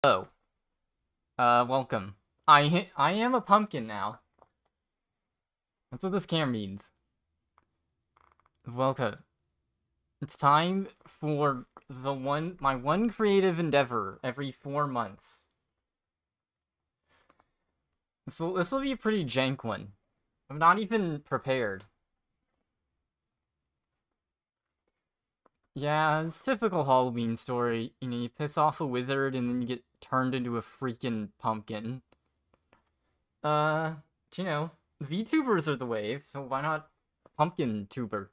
Hello. Welcome. I am a pumpkin now. That's what this camera means. Welcome. It's time for my one creative endeavor every 4 months. This will be a pretty jank one. I'm not even prepared. Yeah, it's typical Halloween story. You know, you piss off a wizard and then you get turned into a freaking pumpkin. You know, VTubers are the wave, so why not pumpkin tuber?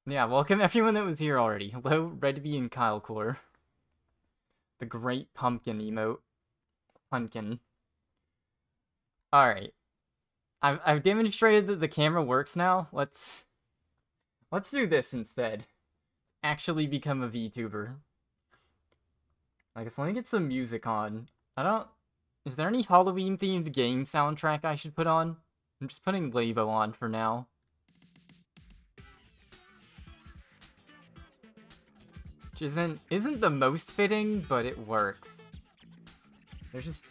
Yeah, welcome everyone that was here already. Hello, Redby and Kylecore. The great pumpkin emote. Pumpkin. Alright. I've demonstrated that the camera works now. Let's do this instead. Actually become a VTuber. I guess let me get some music on. Is there any Halloween themed game soundtrack I should put on? I'm just putting Labo on for now. Which isn't the most fitting, but it works. There's just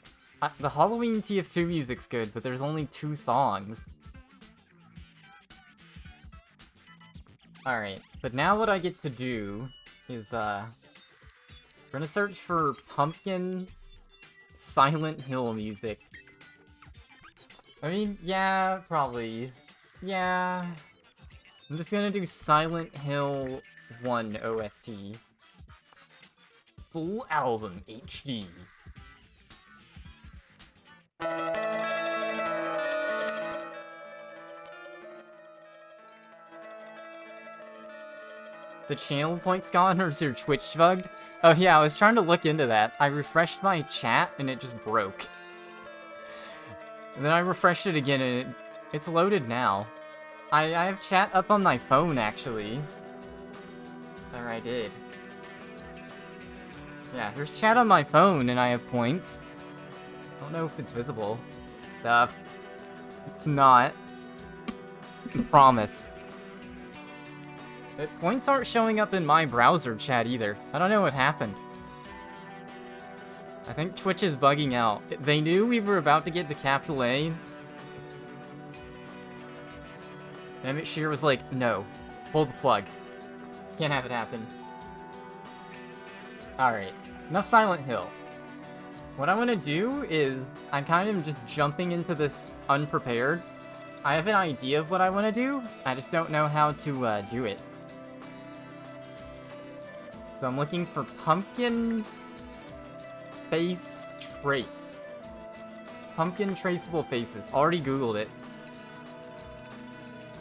the Halloween TF2 music's good, but there's only 2 songs. Alright, but now what I get to do is we're gonna search for pumpkin Silent Hill music. I mean, yeah, probably. Yeah. I'm just gonna do Silent Hill 1 OST. Full album HD. The channel point's gone, or is your Twitch bugged? Oh yeah, I was trying to look into that. I refreshed my chat, and it just broke. And then I refreshed it again, and it's loaded now. I have chat up on my phone, actually. There, I did. Yeah, there's chat on my phone, and I have points. I don't know if it's visible. It's not. I promise. Points aren't showing up in my browser chat either. I don't know what happened. I think Twitch is bugging out. They knew we were about to get to capital A. Emmett Shear was like, no. Pull the plug. Can't have it happen. Alright. Enough Silent Hill. What I want to do is, I'm kind of just jumping into this unprepared. I have an idea of what I want to do. I just don't know how to do it. So I'm looking for pumpkin face trace. Pumpkin traceable faces. Already Googled it.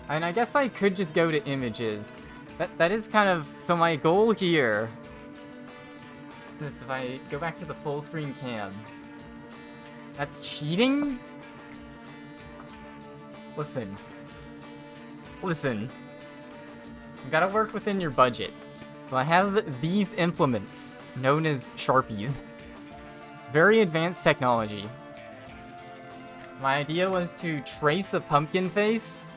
And I guess I could just go to images. That is kind of... So my goal here... If I go back to the full screen cam... That's cheating? Listen. Listen. You gotta work within your budget. So I have these implements, known as sharpies. Very advanced technology. My idea was to trace a pumpkin face,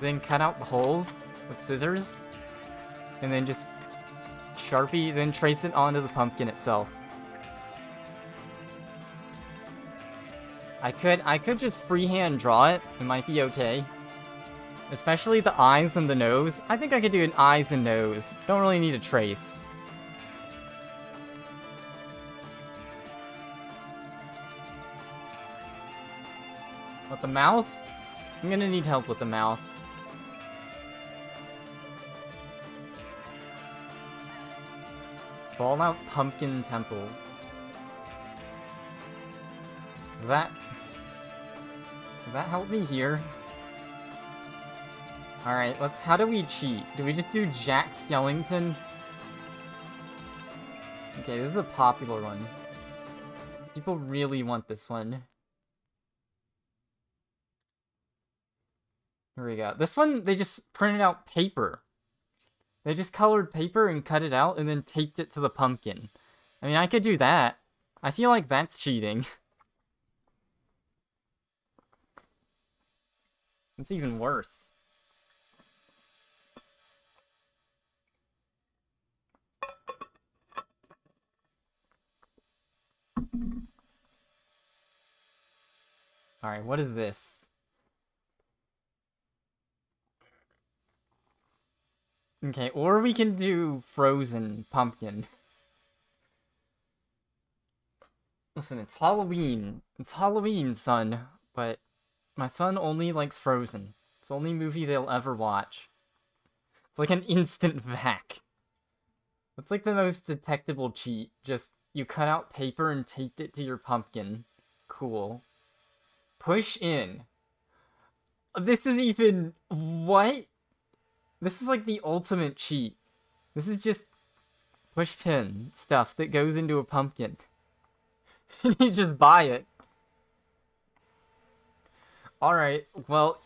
then cut out the holes with scissors, and then just sharpie, then trace it onto the pumpkin itself. I could just freehand draw it. It might be okay. Especially the eyes and the nose. I think I could do an eyes and nose. Don't really need a trace. But the mouth? I'm gonna need help with the mouth. Fallout pumpkin temples. Does that help me here? Alright, how do we cheat? Do we just do Jack Skellington? Okay, this is a popular one. People really want this one. Here we go. This one, they just printed out paper. They just colored paper and cut it out and then taped it to the pumpkin. I mean, I could do that. I feel like that's cheating. It's even worse. Alright, what is this? Okay, or we can do frozen pumpkin. Listen, it's Halloween. It's Halloween, son. But my son only likes Frozen. It's the only movie they'll ever watch. It's like an instant vac. It's like the most detectable cheat. Just, you cut out paper and taped it to your pumpkin. Cool. Push in. This is even... What? This is like the ultimate cheat. This is just push pin stuff that goes into a pumpkin. You just buy it. Alright, well,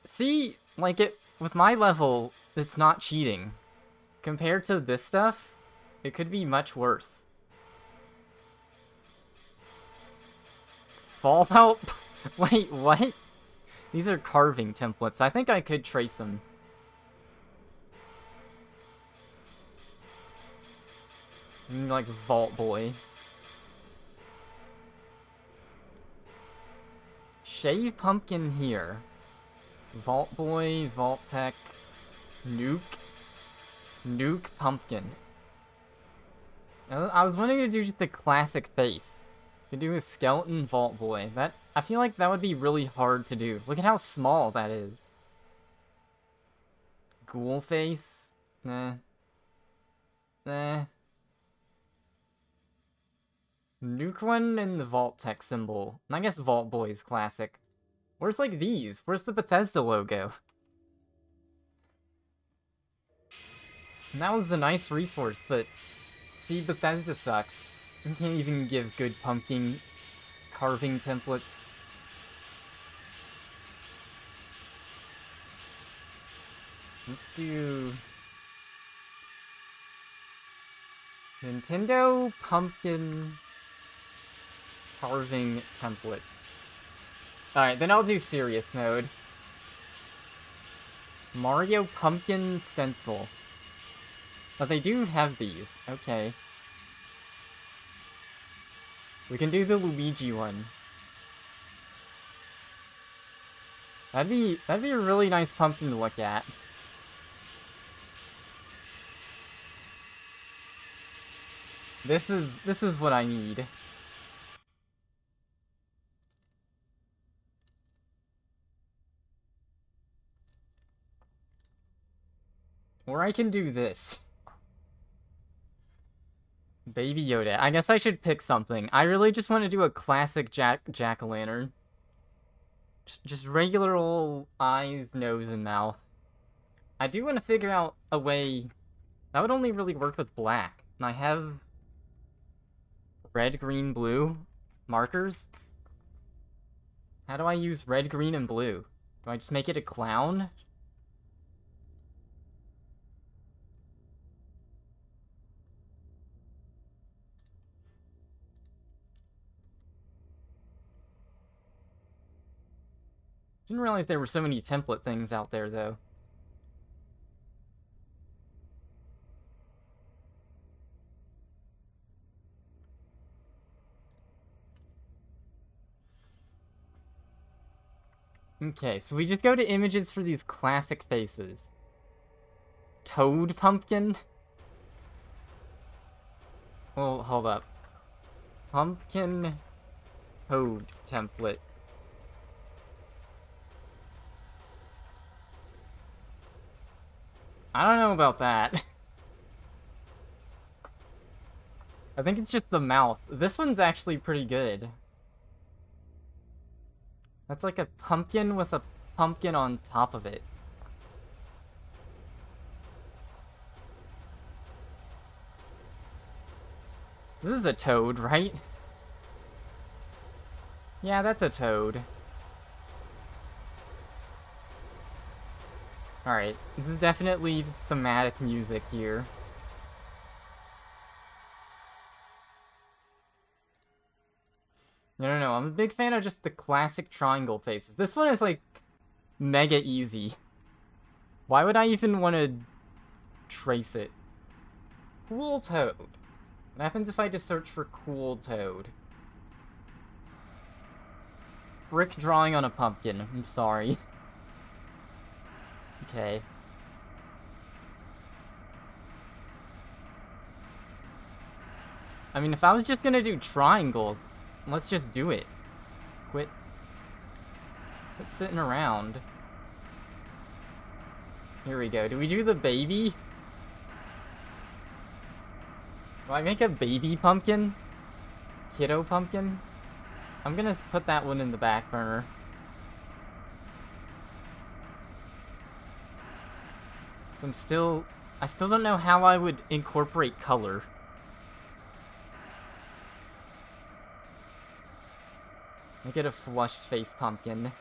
see, like with my level, it's not cheating. Compared to this stuff, it could be much worse. Fallout? Wait, what? These are carving templates. I think I could trace them. Like Vault Boy. Shave Pumpkin here. Vault Boy, Vault Tech, Nuke. Nuke Pumpkin. I was wanting to do just a classic face. You could do a Skeleton Vault Boy. I feel like that would be really hard to do. Look at how small that is. Ghoul face? Nah. Nah. Nuke one and the Vault Tech symbol. And I guess Vault Boy's classic. Where's like these? Where's the Bethesda logo? And that was a nice resource, but see, Bethesda sucks. You can't even give good pumpkin carving templates. Let's do Nintendo Pumpkin carving template. Alright, then I'll do serious mode. Mario Pumpkin stencil. Oh, they do have these. Okay. We can do the Luigi one. That'd be a really nice pumpkin to look at. This is what I need. Or I can do this. Baby Yoda. I guess I should pick something. I really just want to do a classic jack-o'-lantern. Just regular old eyes, nose, and mouth. I do want to figure out a way... That would only really work with black. And I have... red, green, blue markers. How do I use red, green, and blue? Do I just make it a clown? Didn't realize there were so many template things out there, though. Okay, so we just go to images for these classic faces. Toad Pumpkin? Well, hold up. Pumpkin Toad template. I don't know about that. I think it's just the mouth. This one's actually pretty good. That's like a pumpkin with a pumpkin on top of it. This is a toad, right? Yeah, that's a toad. Alright, this is definitely thematic music here. No, I'm a big fan of just the classic triangle faces. This one is, like, mega easy. Why would I even want to trace it? Cool Toad. What happens if I just search for Cool Toad? Rick drawing on a pumpkin. I'm sorry. Okay. I mean, if I was just gonna do triangle, let's just do it. Quit sitting around. Here we go. Do we do the baby? Do I make a baby pumpkin? Kiddo pumpkin? I'm gonna put that one in the back burner. So I still don't know how I would incorporate color. Make it a flushed face pumpkin.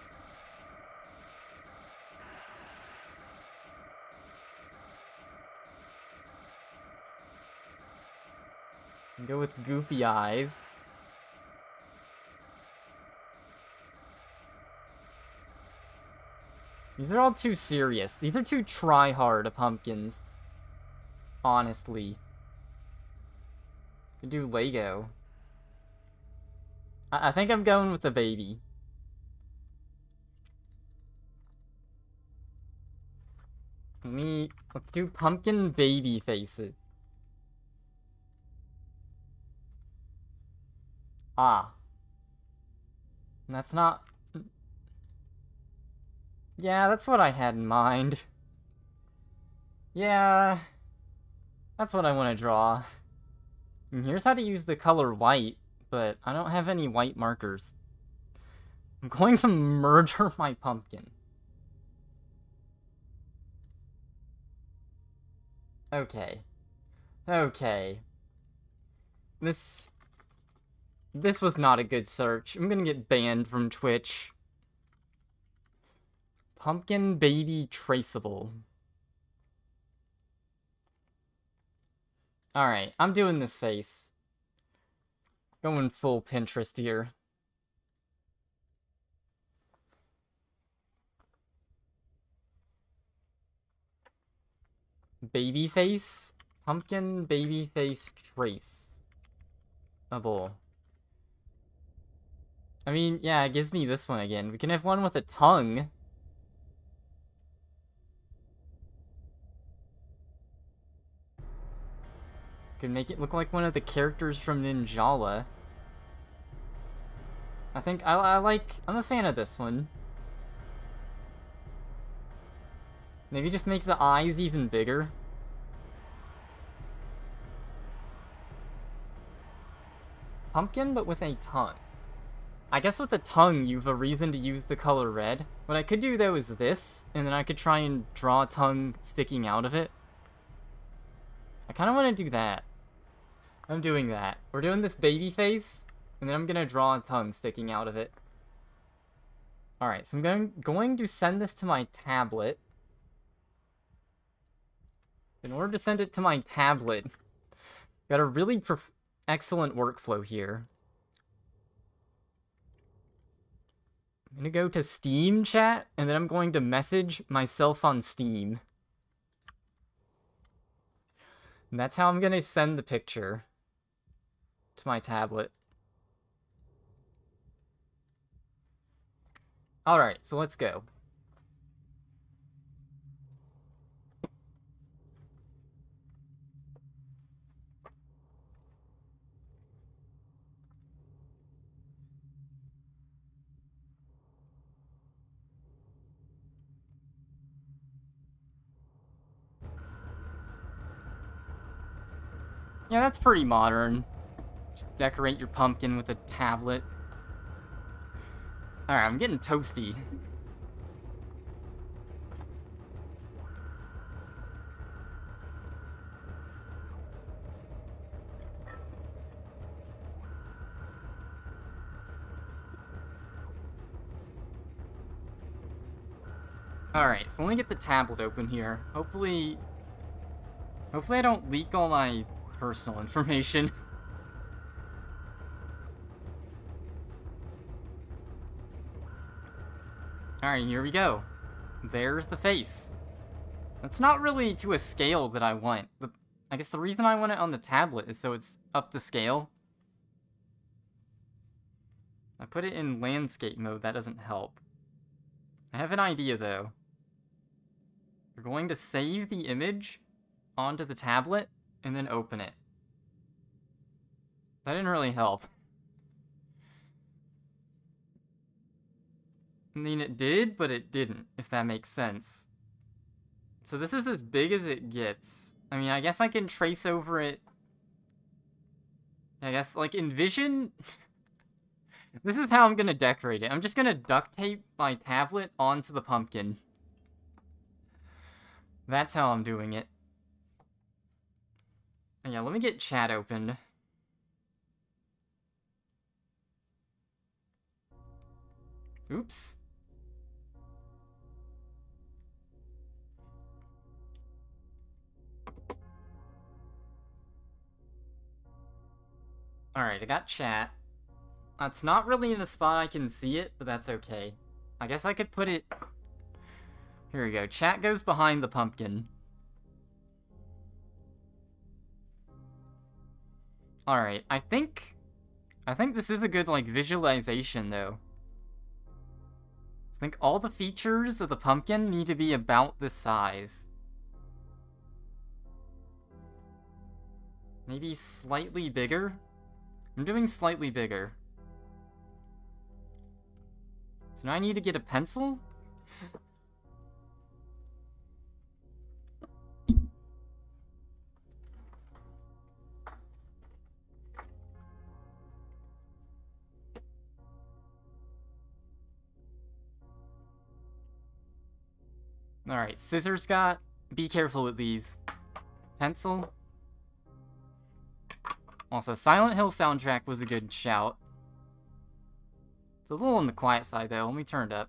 And go with goofy eyes. These are all too serious. These are too try-hard pumpkins. Honestly. Could do Lego. I think I'm going with the baby. Let's do pumpkin baby faces. Ah. That's not... Yeah, that's what I had in mind. Yeah. That's what I want to draw. And here's how to use the color white, but I don't have any white markers. I'm going to murder my pumpkin. Okay. Okay. This was not a good search. I'm gonna get banned from Twitch. Pumpkin baby traceable. Alright, I'm doing this face. Going full Pinterest here. Baby face? Pumpkin baby face traceable. I mean, yeah, it gives me this one again. We can have one with a tongue. Could make it look like one of the characters from Ninjala. I think I'm a fan of this one. Maybe just make the eyes even bigger. Pumpkin, but with a tongue. I guess with the tongue, you have a reason to use the color red. What I could do, though, is this, and then I could try and draw a tongue sticking out of it. I kind of want to do that. I'm doing that. We're doing this baby face, and then I'm going to draw a tongue sticking out of it. Alright, so I'm going to send this to my tablet. In order to send it to my tablet, got a really excellent workflow here. I'm going to go to Steam chat, and then I'm going to message myself on Steam. And that's how I'm going to send the picture to my tablet. Alright, so let's go. Yeah, that's pretty modern. Just decorate your pumpkin with a tablet. Alright, I'm getting toasty. Alright, so let me get the tablet open here. Hopefully I don't leak all my personal information. Alright, here we go. There's the face. That's not really to a scale that I want. I guess the reason I want it on the tablet is so it's up to scale. I put it in landscape mode, that doesn't help. I have an idea, though. We're going to save the image onto the tablet, and then open it. That didn't really help. I mean, it did, but it didn't, if that makes sense. So this is as big as it gets. I mean, I guess I can trace over it. I guess, like, envision... This is how I'm gonna decorate it. I'm just gonna duct tape my tablet onto the pumpkin. That's how I'm doing it. Yeah, let me get chat opened. Oops. Alright, I got chat. It's not really in a spot I can see it, but that's okay. I guess I could put it... Here we go. Chat goes behind the pumpkin. Alright, I think this is a good, like, visualization, though. I think all the features of the pumpkin need to be about this size. Maybe slightly bigger? I'm doing slightly bigger. So now I need to get a pencil? Alright, scissors got. Be careful with these. Pencil. Also, Silent Hill soundtrack was a good shout. It's a little on the quiet side, though. Let me turn it up.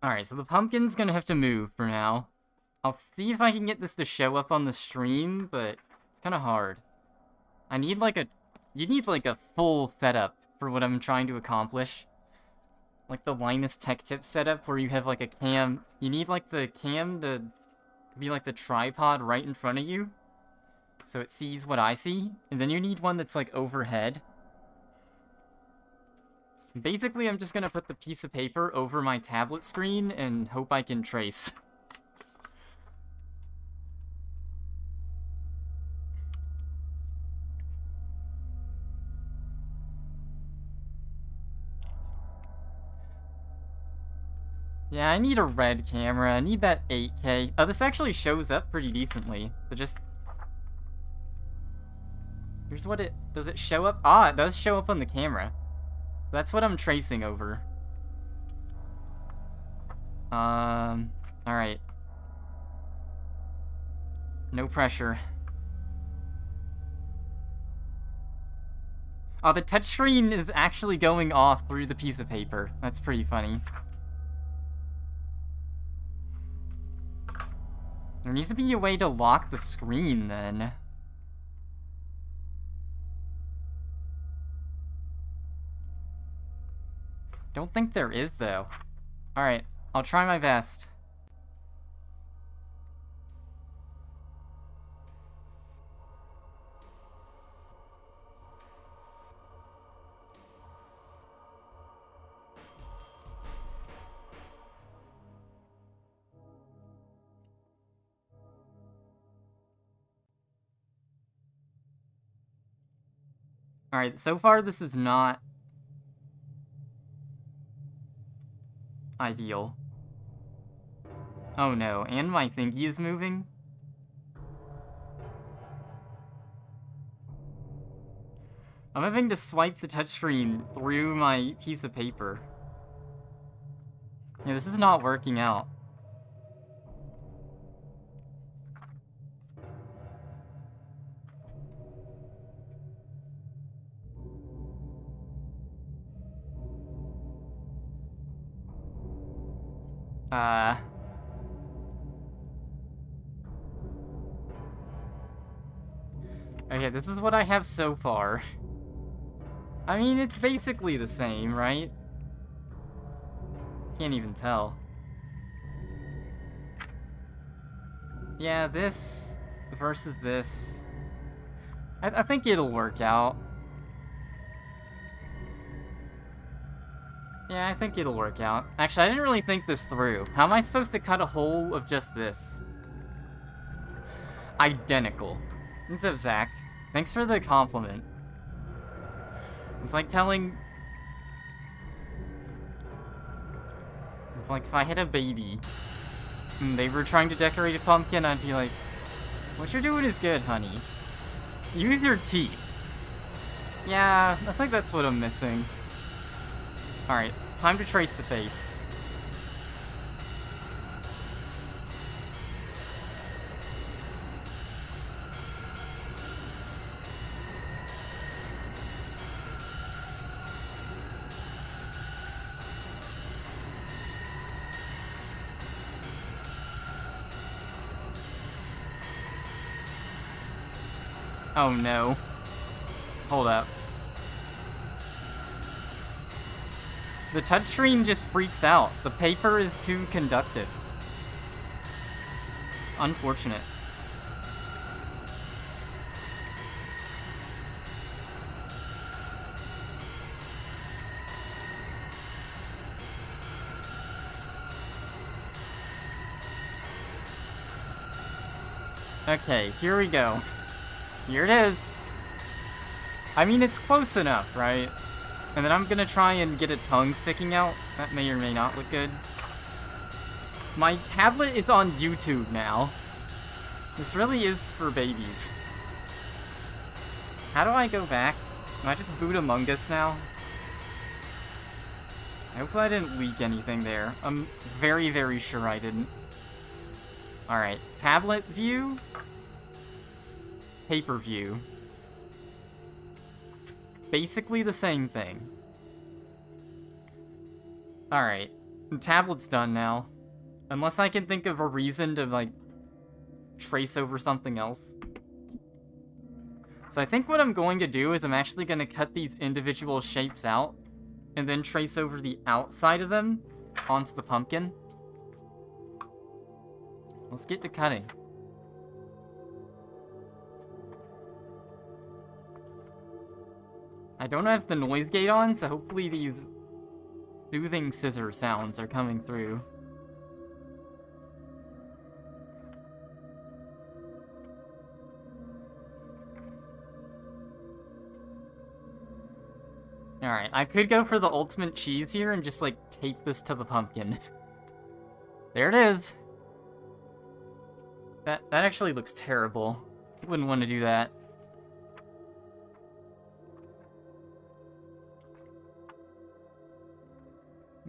Alright, so the pumpkin's gonna have to move for now. I'll see if I can get this to show up on the stream, but it's kind of hard. I need like a... You need like a full setup for what I'm trying to accomplish. Like the Linus Tech Tip setup where you have like a cam... You need like the cam to be like the tripod right in front of you. So it sees what I see. And then you need one that's like overhead. Basically, I'm just gonna put the piece of paper over my tablet screen and hope I can trace. Yeah, I need a red camera. I need that 8K. Oh, this actually shows up pretty decently. So just... Here's what it... Does it show up? Ah, it does show up on the camera. So that's what I'm tracing over. Alright. No pressure. Oh, the touchscreen is actually going off through the piece of paper. That's pretty funny. There needs to be a way to lock the screen, then. Don't think there is, though. Alright, I'll try my best. Alright, so far this is not ideal. Oh no, and my thingy is moving? I'm having to swipe the touchscreen through my piece of paper. Yeah, this is not working out. Okay, this is what I have so far. I mean, it's basically the same, right? Can't even tell. Yeah, this versus this. I think it'll work out. Yeah, I think it'll work out. Actually, I didn't really think this through. How am I supposed to cut a hole of just this? Identical. What's up, Zach? Thanks for the compliment. It's like telling... It's like if I had a baby and they were trying to decorate a pumpkin, I'd be like, what you're doing is good, honey. Use your teeth. Yeah, I think that's what I'm missing. Alright, time to trace the face. Oh no. Hold up. The touchscreen just freaks out. The paper is too conductive. It's unfortunate. Okay, here we go. Here it is. I mean, it's close enough, right? And then I'm gonna try and get a tongue sticking out. That may or may not look good. My tablet is on YouTube now. This really is for babies. How do I go back? Can I just boot Among Us now? I hope I didn't leak anything there. I'm very, very sure I didn't. Alright, tablet view. Pay-per-view. Basically the same thing. Alright. The tablet's done now. Unless I can think of a reason to, like, trace over something else. So I think what I'm going to do is I'm actually going to cut these individual shapes out and then trace over the outside of them onto the pumpkin. Let's get to cutting. I don't have the noise gate on, so hopefully these soothing scissor sounds are coming through. Alright, I could go for the ultimate cheese here and just, like, tape this to the pumpkin. There it is! That actually looks terrible. I wouldn't want to do that.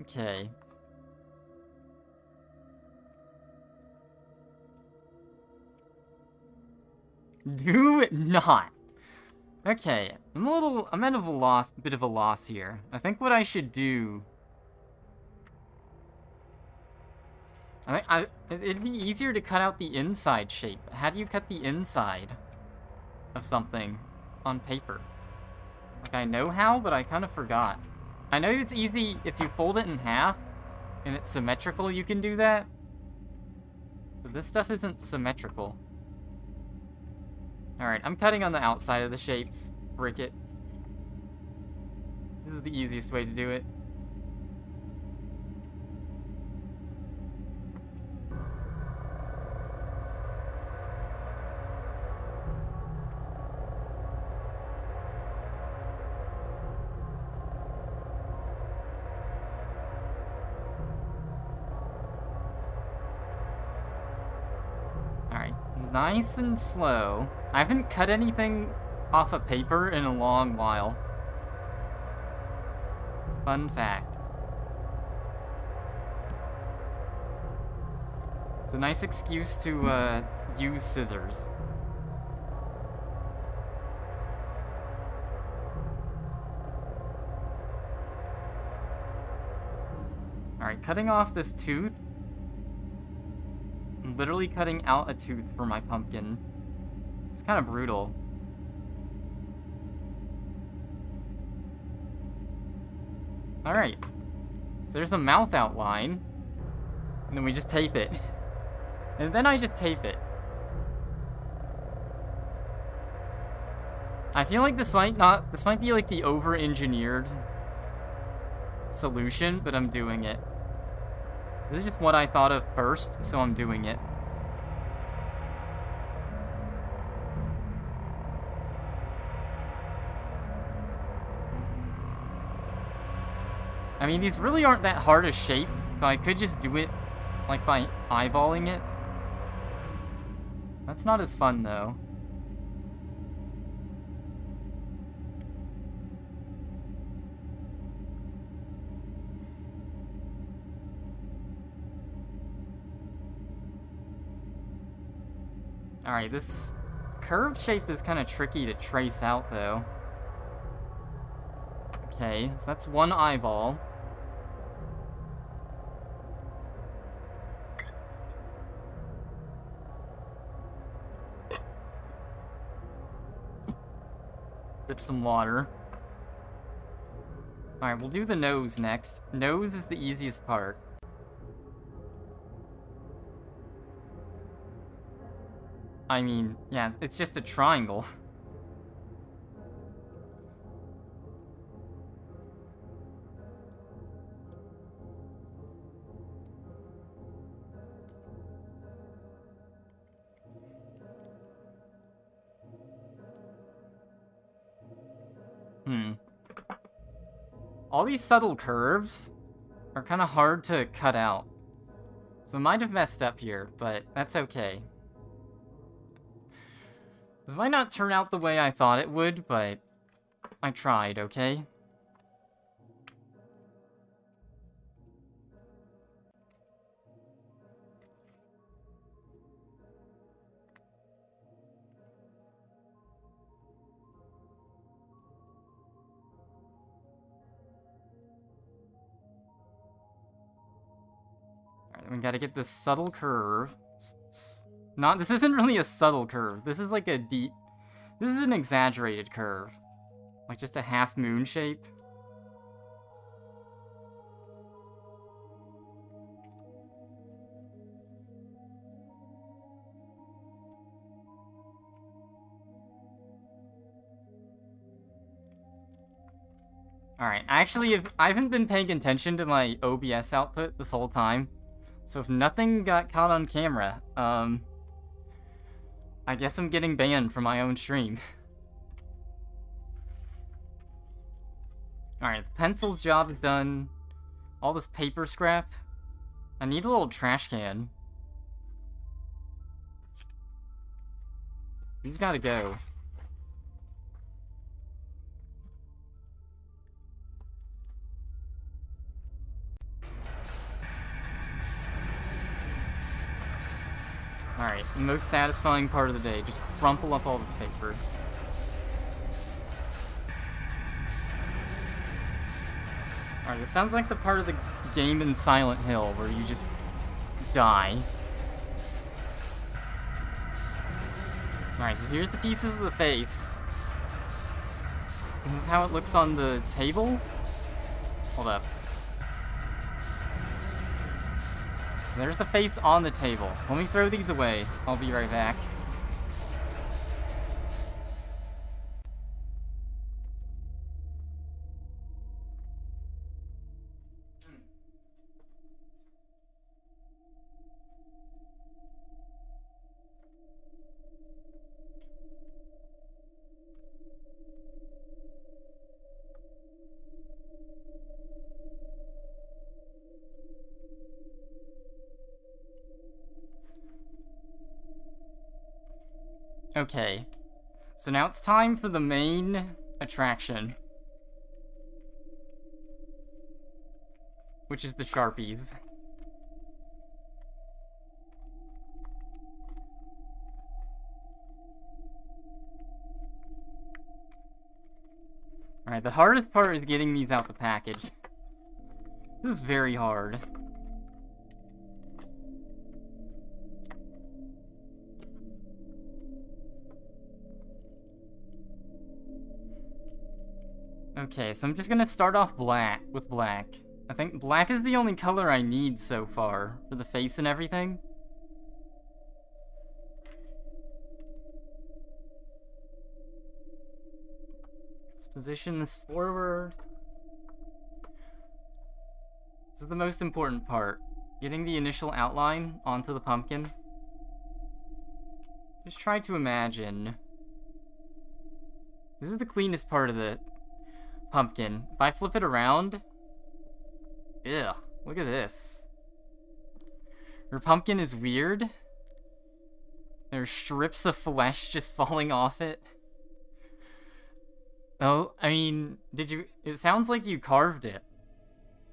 Okay. Do not. Okay, I'm at a bit of a loss here. I think what I should do... it'd be easier to cut out the inside shape. How do you cut the inside of something on paper? Like, I know how, but I kind of forgot. I know it's easy if you fold it in half and it's symmetrical, you can do that. But this stuff isn't symmetrical. Alright, I'm cutting on the outside of the shapes. Frick it. This is the easiest way to do it. Nice and slow. I haven't cut anything off of paper in a long while. Fun fact. It's a nice excuse to use scissors. Alright, cutting off this tooth. I'm literally cutting out a tooth for my pumpkin. It's kind of brutal. Alright. So there's a mouth outline. And then we just tape it. And then I just tape it. I feel like this might be like the over-engineered solution, but I'm doing it. This is just what I thought of first, so I'm doing it. I mean, these really aren't that hard of shapes, so I could just do it, like, by eyeballing it. That's not as fun, though. Alright, this curved shape is kind of tricky to trace out, though. Okay, so that's one eyeball. Sip some water. Alright, we'll do the nose next. Nose is the easiest part. I mean, yeah, it's just a triangle. All these subtle curves are kind of hard to cut out. So I might have messed up here, but that's okay. This might not turn out the way I thought it would, but I tried, okay? Alright, we gotta get this subtle curve. This isn't really a subtle curve. This is like a deep... This is an exaggerated curve. Like just a half moon shape. Alright, actually, I haven't been paying attention to my OBS output this whole time. So if nothing got caught on camera, I guess I'm getting banned from my own stream. Alright, the pencil's job is done. All this paper scrap. I need a little trash can. He's gotta go. Alright, the most satisfying part of the day. Just crumple up all this paper. Alright, this sounds like the part of the game in Silent Hill where you just die. Alright, so here's the pieces of the face. This is how it looks on the table. Hold up. There's the face on the table. Let me throw these away. I'll be right back. Okay, so now it's time for the main attraction, which is the Sharpies. Alright, the hardest part is getting these out the package. This is very hard. Okay, so I'm just gonna start off with black. I think black is the only color I need so far for the face and everything. Let's position this forward. This is the most important part. Getting the initial outline onto the pumpkin. Just try to imagine. This is the cleanest part of the pumpkin. If I flip it around... Ugh, look at this. Your pumpkin is weird. There's strips of flesh just falling off it. Oh, I mean, it sounds like you carved it.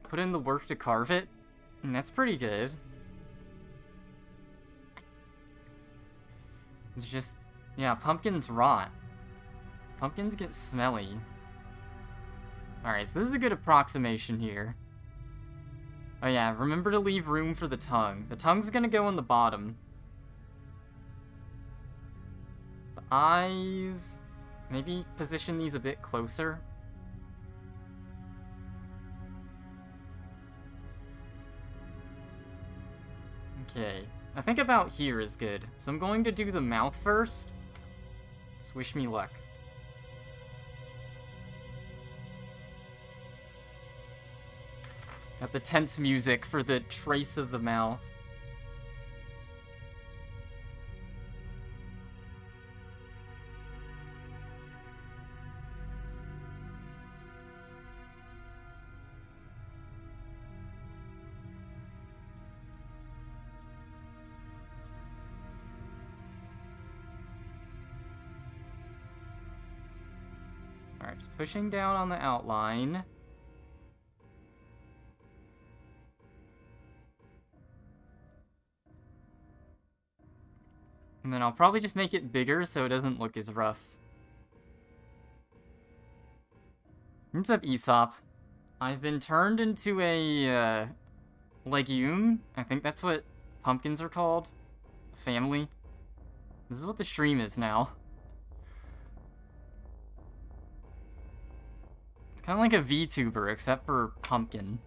Put in the work to carve it, and that's pretty good. It's just, yeah, pumpkins rot. Pumpkins get smelly. Alright, so this is a good approximation here. Oh yeah, remember to leave room for the tongue. The tongue's gonna go on the bottom. The eyes... Maybe position these a bit closer. Okay, I think about here is good. So I'm going to do the mouth first. Just wish me luck. Got the tense music for the trace of the mouth. Alright, just pushing down on the outline. And then I'll probably just make it bigger so it doesn't look as rough. What's up, Aesop? I've been turned into a, legume. I think that's what pumpkins are called. Family. This is what the stream is now. It's kind of like a VTuber, except for pumpkin.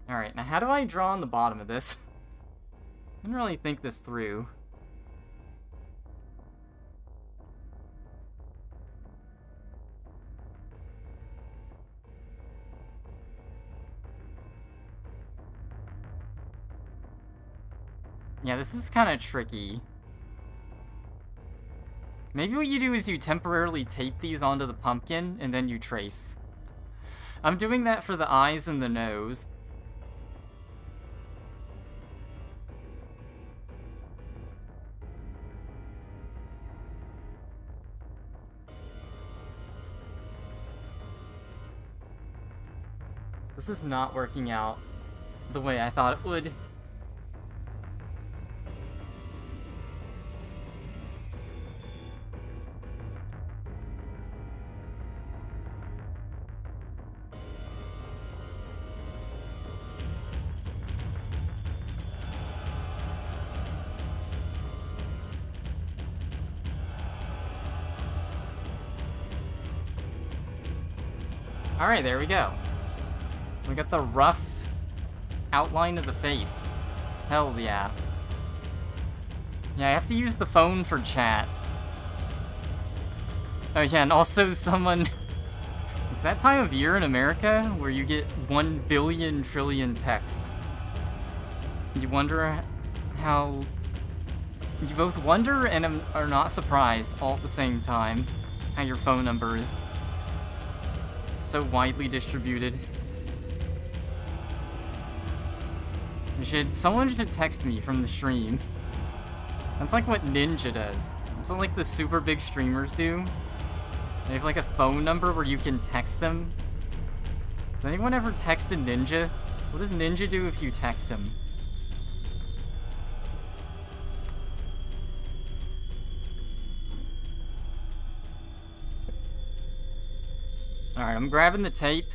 Alright, now how do I draw on the bottom of this? I didn't really think this through. Yeah, this is kind of tricky. Maybe what you do is you temporarily tape these onto the pumpkin, and then you trace. I'm doing that for the eyes and the nose. This is not working out the way I thought it would. Alright, there we go. We got the rough outline of the face. Hell yeah. Yeah, I have to use the phone for chat. Oh yeah, and also someone... It's that time of year in America where you get 1 billion trillion texts. You wonder how... You both wonder and are not surprised all at the same time how your phone number is so widely distributed. Someone should text me from the stream. That's like what Ninja does. That's what like the super big streamers do. They have like a phone number where you can text them. Has anyone ever texted Ninja? What does Ninja do if you text him? Alright, I'm grabbing the tape.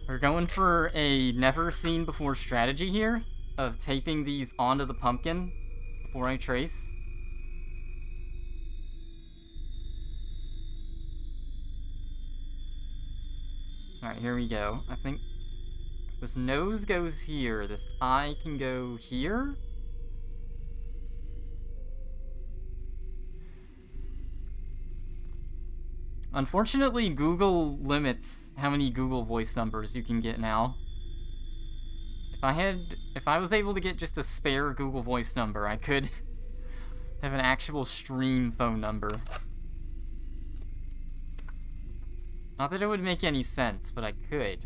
We're going for a never-seen-before strategy here of taping these onto the pumpkin before I trace. Alright, here we go. I think this nose goes here. This eye can go here? Unfortunately, Google limits how many Google Voice numbers you can get now. If I was able to get just a spare Google Voice number, I could have an actual stream phone number. Not that it would make any sense, but I could.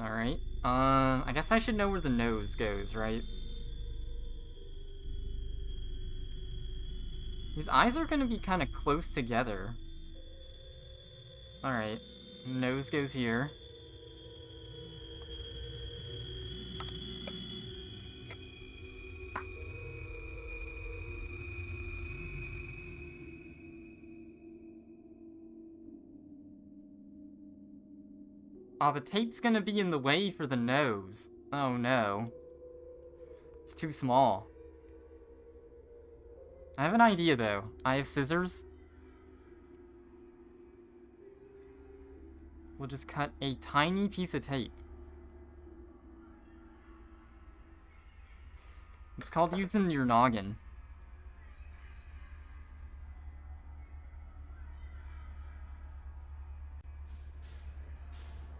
Alright, I guess I should know where the nose goes, right? These eyes are gonna be kind of close together. Alright, nose goes here. Oh, the tape's gonna be in the way for the nose. Oh no. It's too small. I have an idea though. I have scissors. We'll just cut a tiny piece of tape. It's called using your noggin.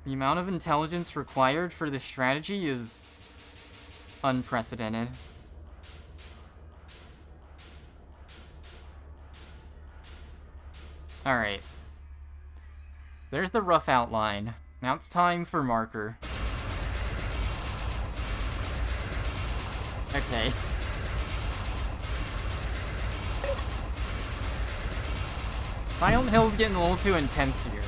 The amount of intelligence required for this strategy is unprecedented. Alright. There's the rough outline. Now it's time for marker. Okay. Silent Hill's getting a little too intense here.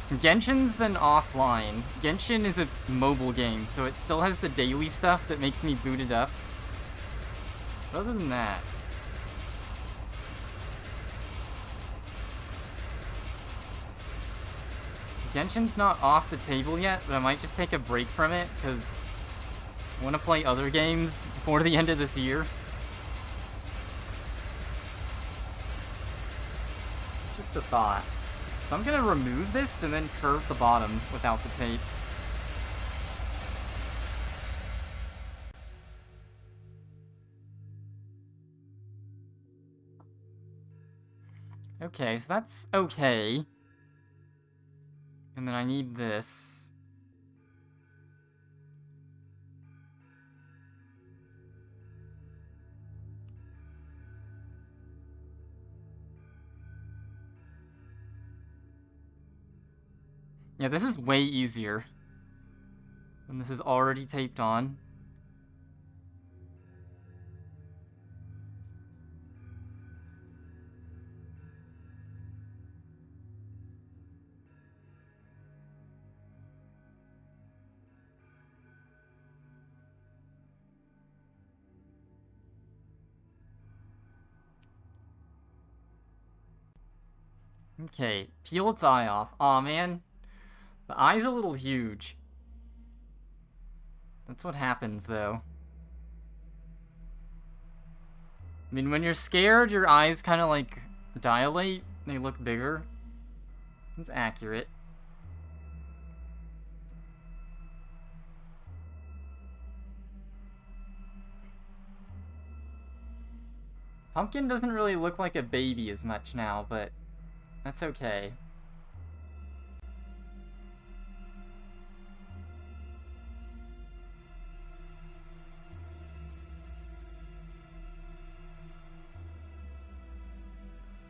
Genshin's been offline. Genshin is a mobile game, so it still has the daily stuff that makes me boot it up. But other than that... Genshin's not off the table yet, but I might just take a break from it, because I want to play other games before the end of this year. Just a thought. So I'm gonna remove this and then curve the bottom without the tape. Okay, so that's okay. And then I need this. Yeah, this is way easier. And this is already taped on. Okay, peel its eye off. Aw, man. The eye's a little huge. That's what happens, though. I mean, when you're scared, your eyes kind of, like, dilate. They look bigger. It's accurate. Pumpkin doesn't really look like a baby as much now, but that's okay.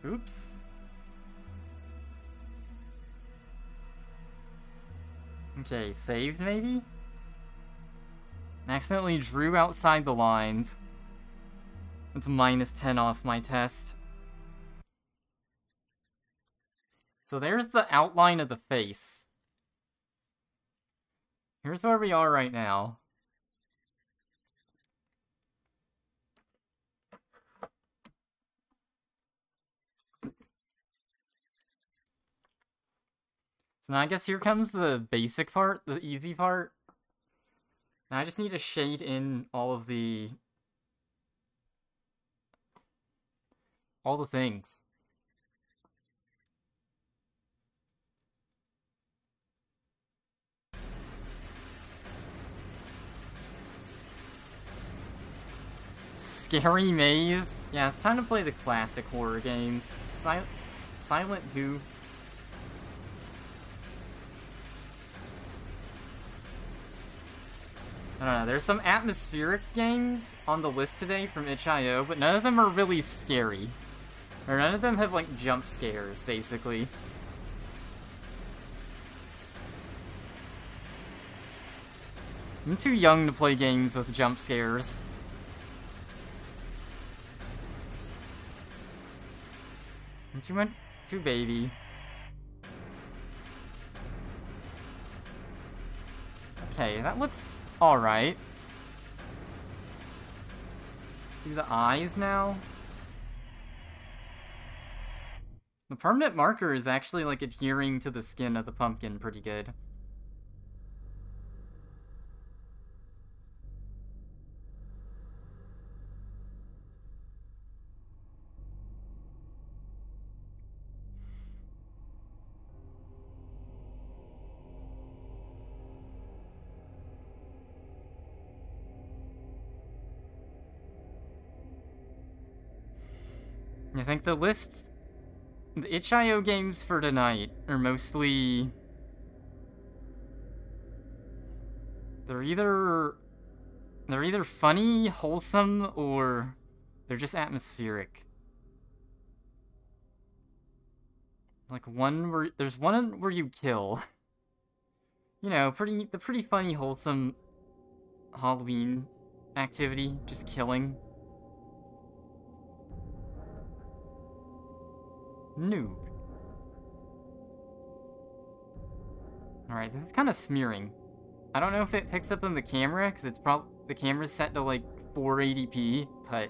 Oops. Okay, saved maybe? Accidentally drew outside the lines. That's -10 off my test. So there's the outline of the face. Here's where we are right now. So now I guess here comes the basic part, the easy part. Now I just need to shade in all the things. Scary maze? Yeah, it's time to play the classic horror games. Silent Who? I don't know, there's some atmospheric games on the list today from itch.io, but none of them are really scary. Or none of them have, like, jump scares, basically. I'm too young to play games with jump scares. I'm too baby. Okay, that looks alright. Let's do the eyes now. The permanent marker is actually, like, adhering to the skin of the pumpkin pretty good. I think the itch.io games for tonight are mostly... They're either funny, wholesome, or they're just atmospheric. Like there's one where you kill. You know, the pretty funny, wholesome Halloween activity, just killing. Noob. Alright, this is kind of smearing. I don't know if it picks up on the camera, because the camera's set to, like, 480p, but...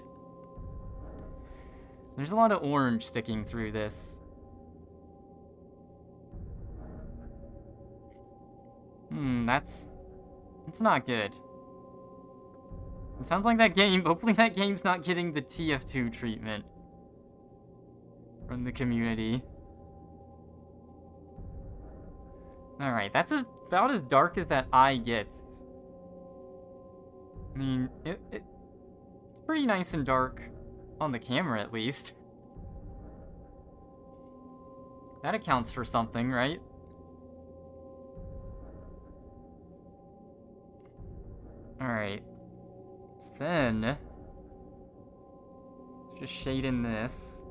There's a lot of orange sticking through this. That's not good. It sounds like hopefully that game's not getting the TF2 treatment from the community. Alright, that's about as dark as that eye gets. I mean, it's pretty nice and dark on the camera, at least. That accounts for something, right? Alright. So then... let's just shade in this.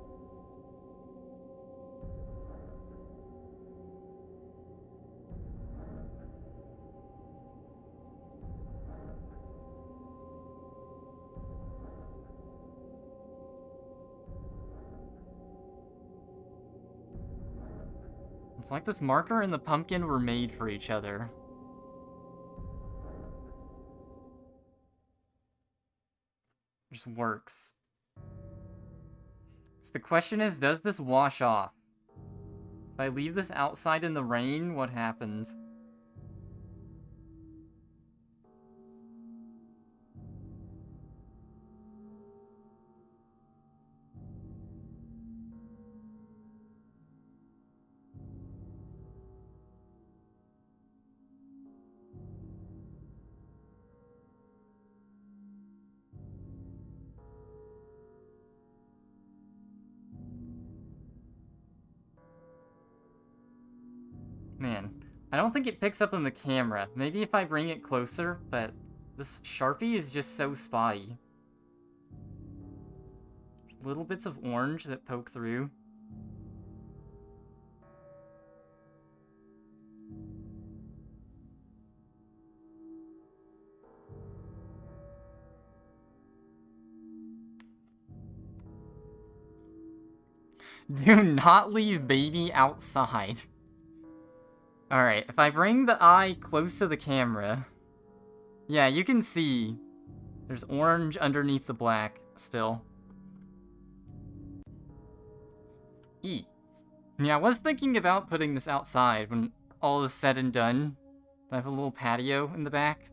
It's like this marker and the pumpkin were made for each other. Just works. So the question is, does this wash off? If I leave this outside in the rain, what happens? Man, I don't think it picks up on the camera. Maybe if I bring it closer, but this Sharpie is just so spotty. Little bits of orange that poke through. Do not leave baby outside. Alright, if I bring the eye close to the camera... Yeah, you can see there's orange underneath the black still. Eat. Yeah, I was thinking about putting this outside when all is said and done. I have a little patio in the back.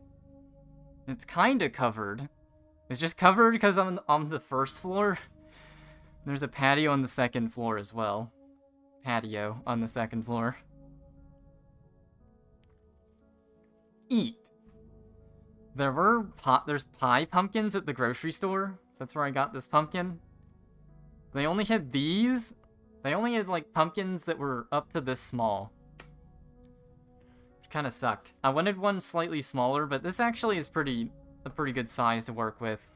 It's kinda covered. It's just covered because I'm on the first floor. There's a patio on the second floor as well. Patio on the second floor. Eat. There's pie pumpkins at the grocery store. So that's where I got this pumpkin. They only had these. They only had, like, pumpkins that were up to this small. Which kind of sucked. I wanted one slightly smaller, but this actually is a pretty good size to work with.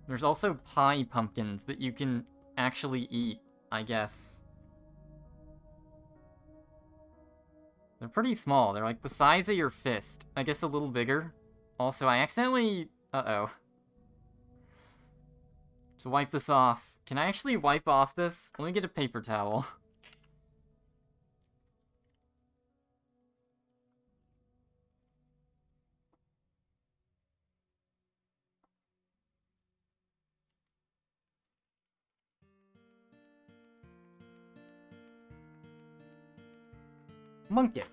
There's also pie pumpkins that you can actually eat, I guess. They're pretty small. They're like the size of your fist. I guess a little bigger. Also, I accidentally... Uh-oh. To wipe this off. Can I actually wipe off this? Let me get a paper towel. Monkus.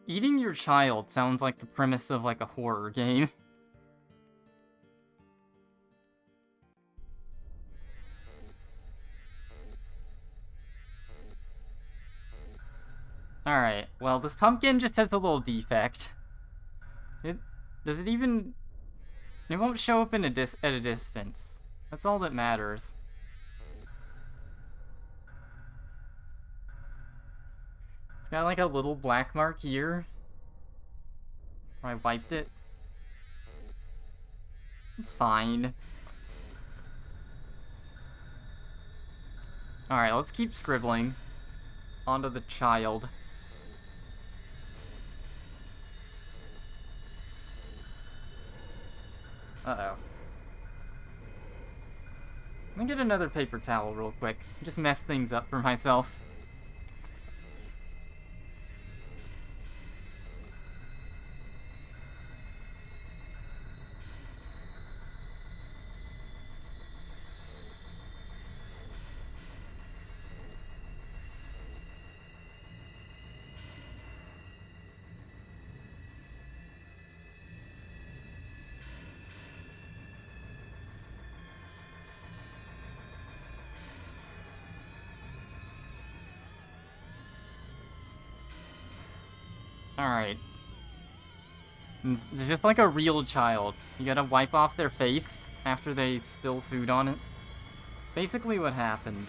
Eating your child sounds like the premise of, like, a horror game. Alright, well, this pumpkin just has a little defect. Does it even... It won't show up at a distance. That's all that matters. It's got like a little black mark here. Where I wiped it. It's fine. Alright, let's keep scribbling. Onto the child. Uh-oh. Let me get another paper towel real quick. Just mess things up for myself. Alright. It's just like a real child. You gotta wipe off their face after they spill food on it. It's basically what happened.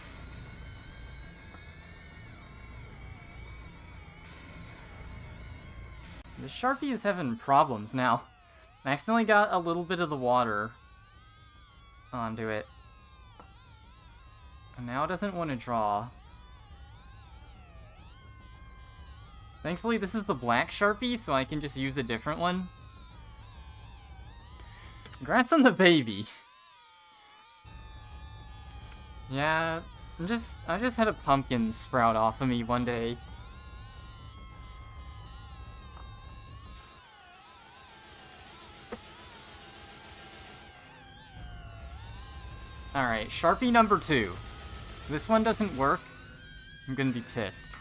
The Sharpie is having problems now. I accidentally got a little bit of the water onto it. And now it doesn't want to draw. Thankfully, this is the black Sharpie, so I can just use a different one. Congrats on the baby. Yeah, I just had a pumpkin sprout off of me one day. Alright, Sharpie number 2. If this one doesn't work, I'm gonna be pissed.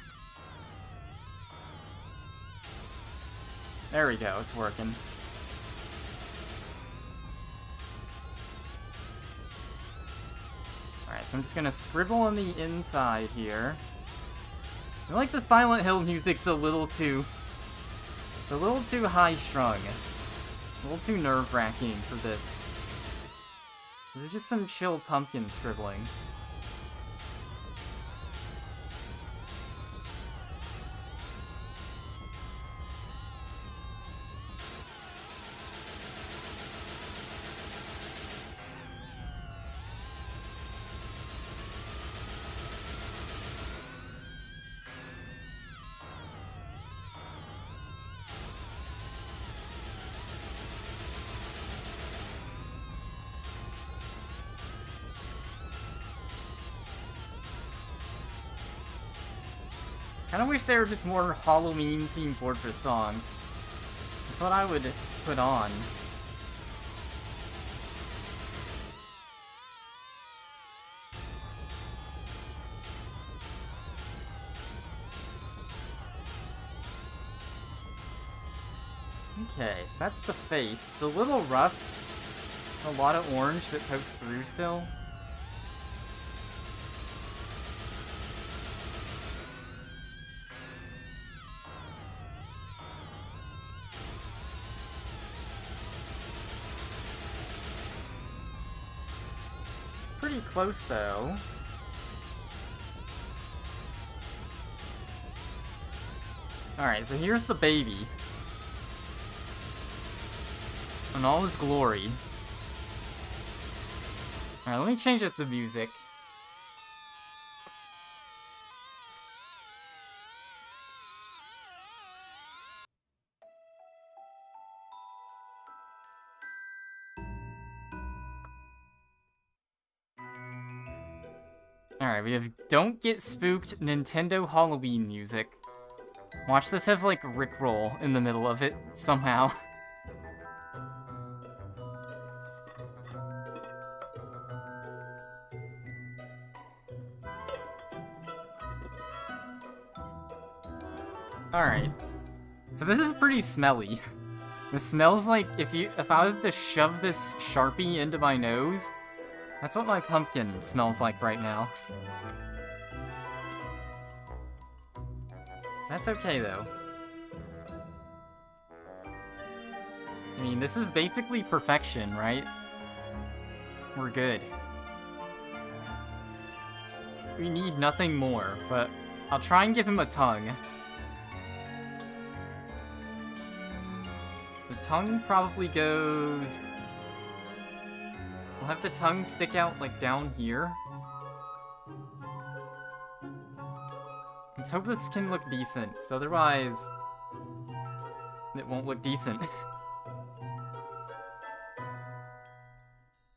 There we go, it's working. Alright, so I'm just gonna scribble on the inside here. I feel like the Silent Hill music's a little too high-strung. A little too nerve-wracking for this. There's just some chill pumpkin scribbling. I kinda wish there were just more Halloween Team Fortress songs. That's what I would put on. Okay, so that's the face. It's a little rough. A lot of orange that pokes through still. Pretty close, though. Alright, so here's the baby. In all his glory. Alright, let me change up the music. Alright, we have Don't Get Spooked Nintendo Halloween music. Watch this have, like, Rickroll in the middle of it, somehow. Alright. So this is pretty smelly. This smells like if I was to shove this Sharpie into my nose, that's what my pumpkin smells like right now. That's okay, though. I mean, this is basically perfection, right? We're good. We need nothing more, but I'll try and give him a tongue. The tongue probably goes... I'll have the tongue stick out, like, down here. Let's hope this can look decent, because otherwise... it won't look decent.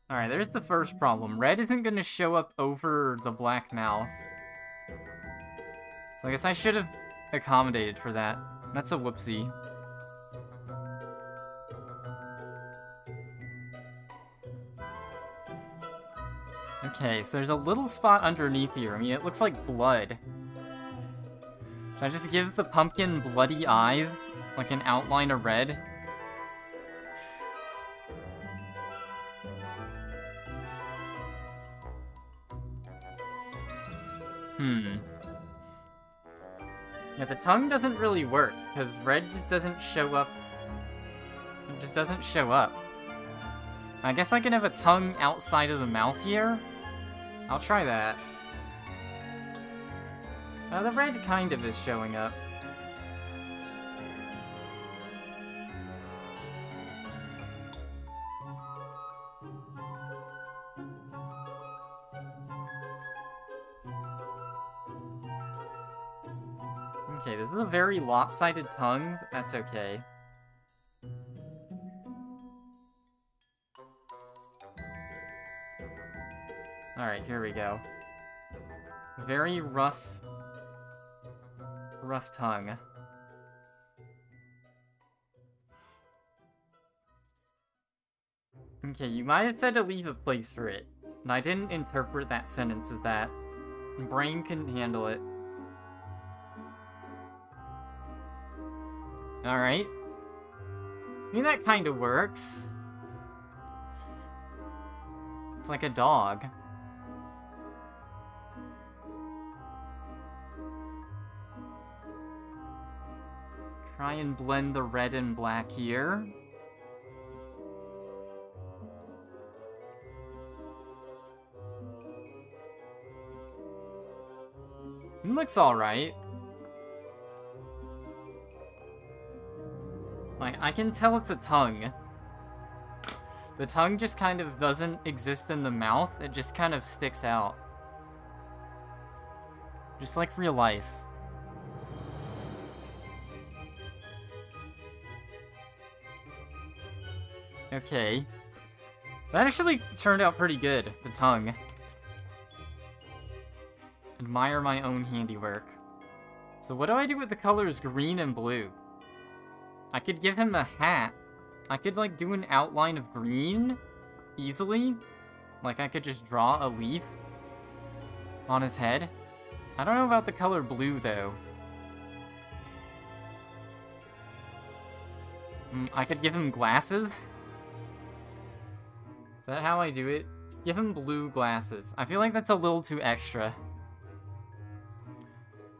Alright, there's the first problem. Red isn't gonna show up over the black mouth. So I guess I should have accommodated for that. That's a whoopsie. Okay, so there's a little spot underneath here. I mean, it looks like blood. Should I just give the pumpkin bloody eyes? Like an outline of red? Yeah, the tongue doesn't really work, because red just doesn't show up. It just doesn't show up. I guess I can have a tongue outside of the mouth here? I'll try that. The red kind of is showing up. Okay, this is a very lopsided tongue, but that's okay. Alright, here we go. Very rough tongue. Okay, you might have said to leave a place for it, and I didn't interpret that sentence as that. Brain couldn't handle it. Alright. I mean, that kind of works. It's like a dog. Try and blend the red and black here. It looks alright. Like, I can tell it's a tongue. The tongue just kind of doesn't exist in the mouth, it just kind of sticks out. Just like real life. Okay. That actually turned out pretty good, the tongue. Admire my own handiwork. So what do I do with the colors green and blue? I could give him a hat. I could, like, do an outline of green easily. Like, I could just draw a leaf on his head. I don't know about the color blue, though. I could give him glasses. Is that how I do it? Just give him blue glasses. I feel like that's a little too extra.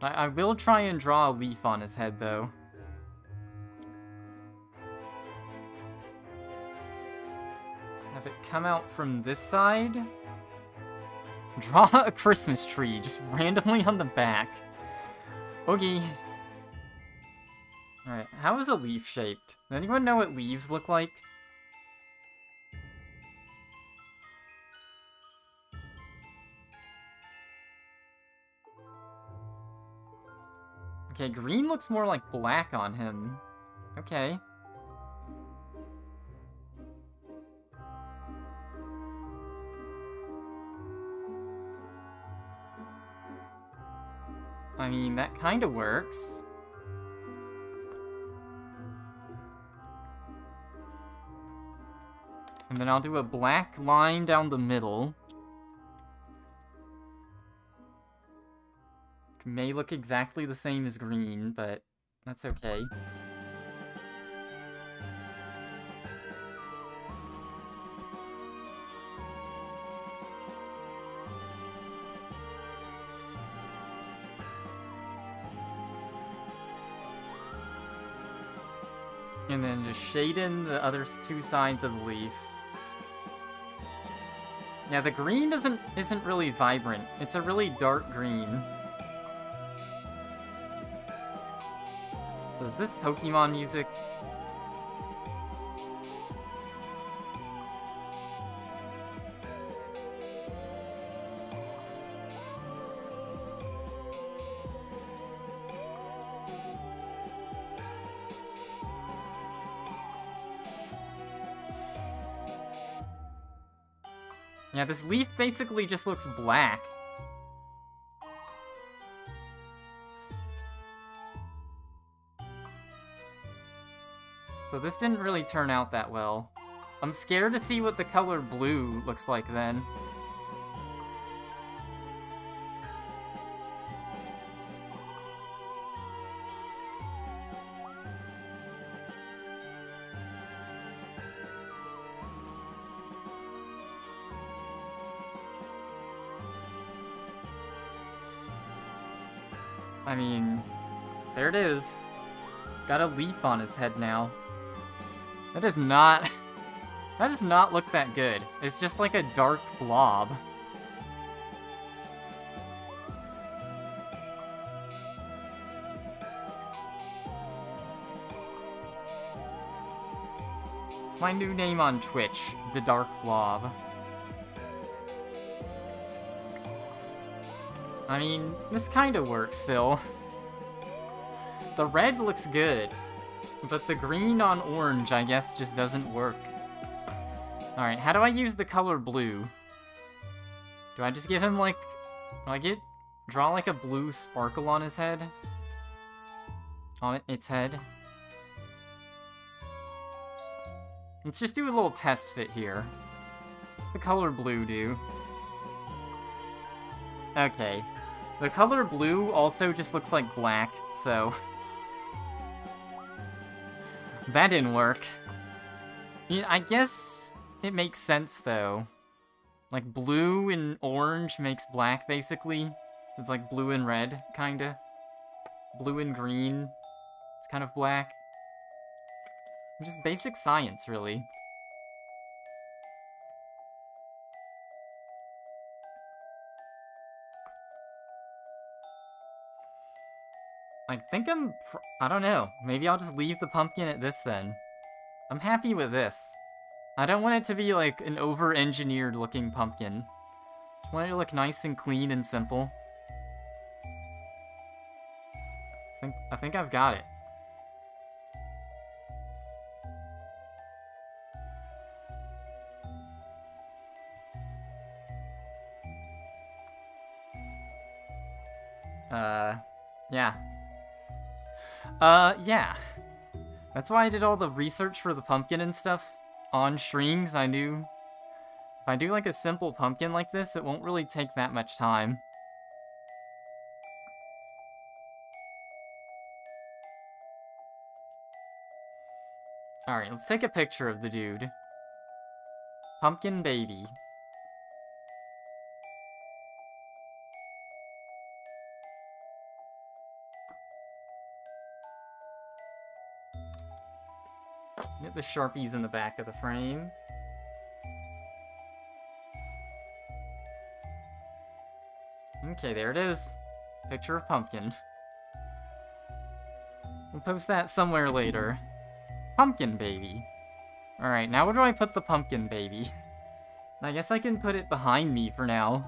I will try and draw a leaf on his head, though. Have it come out from this side. Draw a Christmas tree, just randomly on the back. Okay. Alright, how is a leaf shaped? Does anyone know what leaves look like? Okay, green looks more like black on him. Okay. I mean, that kind of works. And then I'll do a black line down the middle. It may look exactly the same as green, but that's okay. And then just shade in the other two sides of the leaf. Yeah, the green isn't really vibrant. It's a really dark green. So is this Pokemon music? Yeah, this leaf basically just looks black. So this didn't really turn out that well. I'm scared to see what the color blue looks like then. I mean, there it is. He's got a leaf on his head now. That does not look that good. It's just like a dark blob. It's my new name on Twitch, the Dark Blob. I mean, this kind of works still. The red looks good, but the green on orange, I guess, just doesn't work. Alright, how do I use the color blue? Do I just give him, like... draw, like, a blue sparkle on his head? On its head? Let's just do a little test fit here. What's the color blue do? Okay. The color blue also just looks like black, so... that didn't work. Yeah, I guess it makes sense, though. Like, blue and orange makes black, basically. It's like blue and red, kinda. Blue and green. It's kind of black. Just basic science, really. I think I don't know. Maybe I'll just leave the pumpkin at this then. I'm happy with this. I don't want it to be like an over-engineered looking pumpkin. I want it to look nice and clean and simple. I think I've got it. Yeah. Yeah. That's why I did all the research for the pumpkin and stuff on strings. I knew if I do like a simple pumpkin like this, it won't really take that much time. Alright, let's take a picture of the dude. Pumpkin baby. Get the Sharpies in the back of the frame. Okay, there it is. Picture of pumpkin. We'll post that somewhere later. Pumpkin baby. Alright, now where do I put the pumpkin baby? I guess I can put it behind me for now.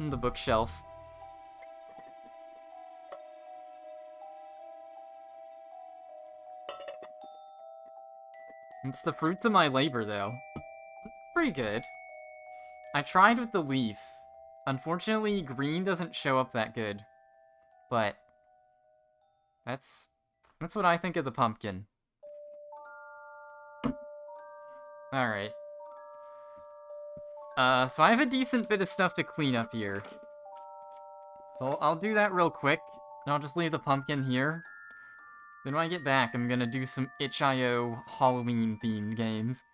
On the bookshelf. It's the fruits of my labor, though. It's pretty good. I tried with the leaf. Unfortunately, green doesn't show up that good. But that's what I think of the pumpkin. Alright. So I have a decent bit of stuff to clean up here. So I'll do that real quick, and I'll just leave the pumpkin here. Then when I get back, I'm gonna do some itch.io Halloween-themed games.